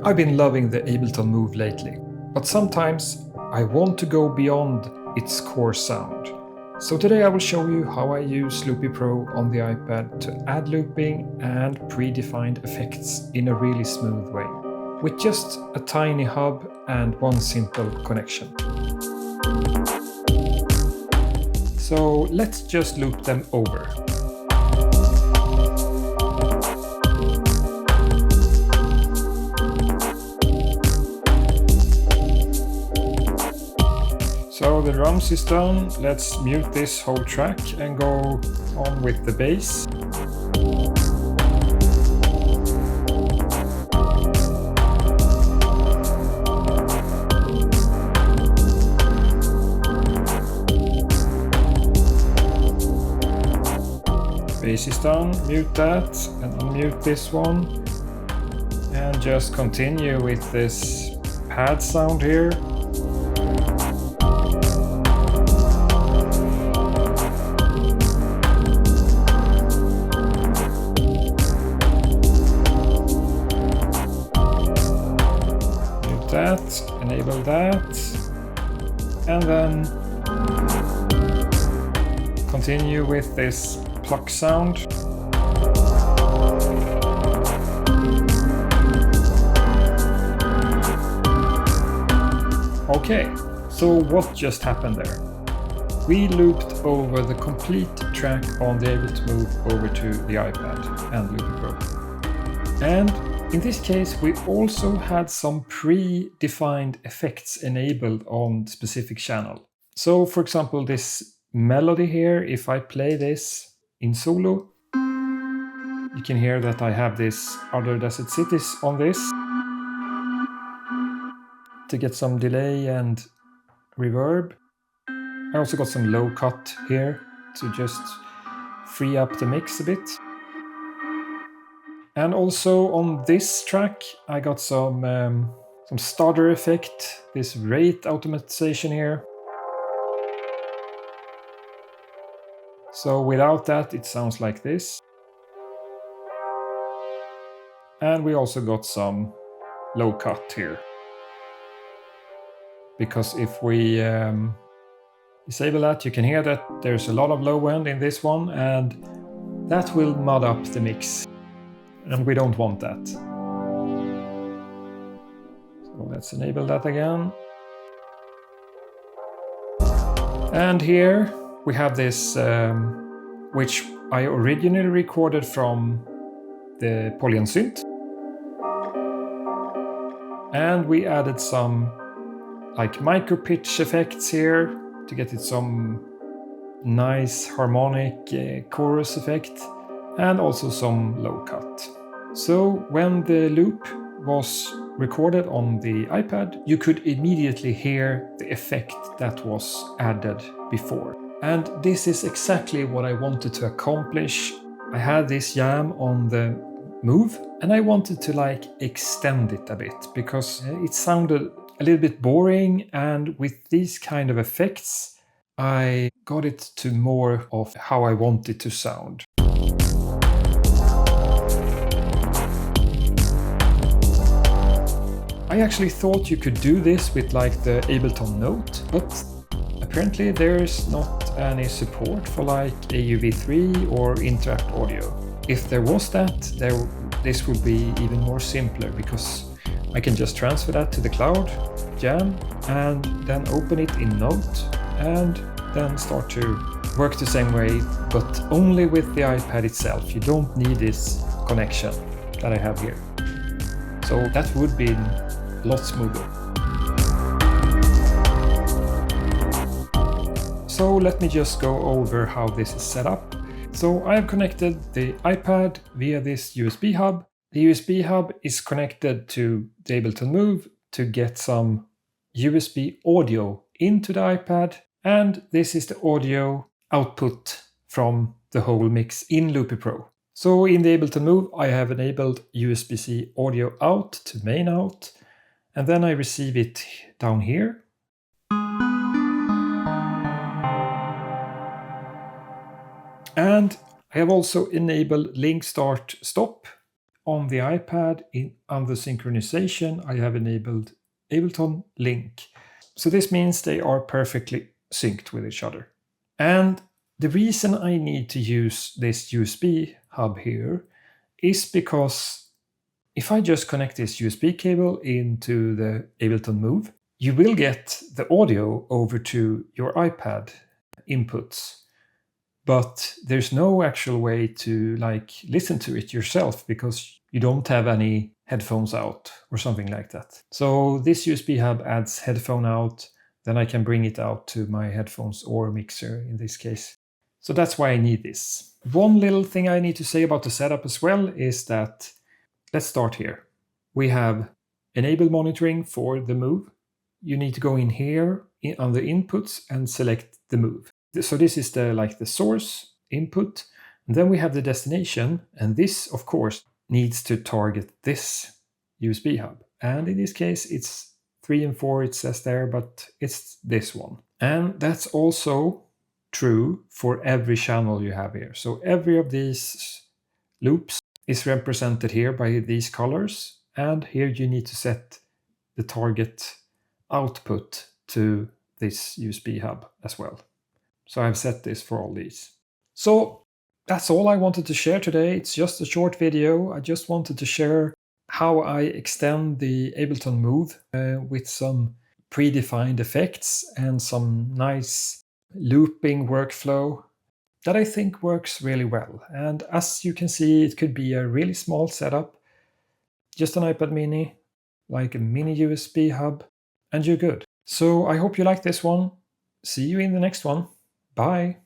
I've been loving the Ableton Move lately, but sometimes I want to go beyond its core sound. So today I will show you how I use Loopy Pro on the iPad to add looping and predefined effects in a really smooth way, with just a tiny hub and one simple connection. So let's just loop them over. So the drums is done, let's mute this whole track and go on with the bass. Bass is done, mute that and unmute this one. And just continue with this pad sound here. That, enable that, and then continue with this pluck sound. Okay, so what just happened there? We looped over the complete track on the Ableton Move over to the iPad and Loopy Pro. And in this case, we also had some pre-defined effects enabled on specific channel. So for example, this melody here, if I play this in solo, you can hear that I have this Other Desert Cities on this to get some delay and reverb. I also got some low cut here to just free up the mix a bit. And also on this track, I got some stutter effect, this rate automation here. So without that, it sounds like this. And we also got some low cut here. Because if we disable that, you can hear that there's a lot of low end in this one, and that will mud up the mix. And we don't want that. So let's enable that again. And here we have this, which I originally recorded from the Polygon synth. And we added some like micro pitch effects here to get it some nice harmonic chorus effect. And also some low cut. So when the loop was recorded on the iPad, you could immediately hear the effect that was added before. And this is exactly what I wanted to accomplish. I had this jam on the Move and I wanted to like extend it a bit because it sounded a little bit boring, and with these kind of effects I got it to more of how I want it to sound. I actually thought you could do this with like the Ableton Note, but apparently there's not any support for like AUV3 or Interact Audio. If there was that, this would be even more simpler because I can just transfer that to the cloud, jam, and then open it in Note and then start to work the same way, but only with the iPad itself. You don't need this connection that I have here. So that would be a lot smoother. So let me just go over how this is set up. So I have connected the iPad via this USB hub. The USB hub is connected to the Ableton Move to get some USB audio into the iPad, and this is the audio output from the whole mix in Loopy Pro. So in the Ableton Move, I have enabled USB-C audio out to main out, and then I receive it down here. And I have also enabled link start stop on the iPad, under synchronization, I have enabled Ableton Link. So this means they are perfectly synced with each other. And the reason I need to use this USB hub here is because if I just connect this USB cable into the Ableton Move, you will get the audio over to your iPad inputs. But there's no actual way to listen to it yourself because you don't have any headphones out or something like that. So this USB hub adds headphone out, then I can bring it out to my headphones or mixer in this case. So that's why I need this. One little thing I need to say about the setup as well is that, let's start here. We have enable monitoring for the Move. You need to go in here on the inputs and select the Move. So this is the source input, and then we have the destination, and this of course needs to target this USB hub. And in this case it's 3 and 4, it says there, but it's this one. And that's also true for every channel you have here. So every of these loops is represented here by these colors, and here you need to set the target output to this USB hub as well. So I've set this for all these. So that's all I wanted to share today. It's just a short video. I just wanted to share how I extend the Ableton Move with some predefined effects and some nice looping workflow that I think works really well. And as you can see, it could be a really small setup, just an iPad mini, like a mini USB hub, and you're good. So I hope you like this one. See you in the next one. Bye.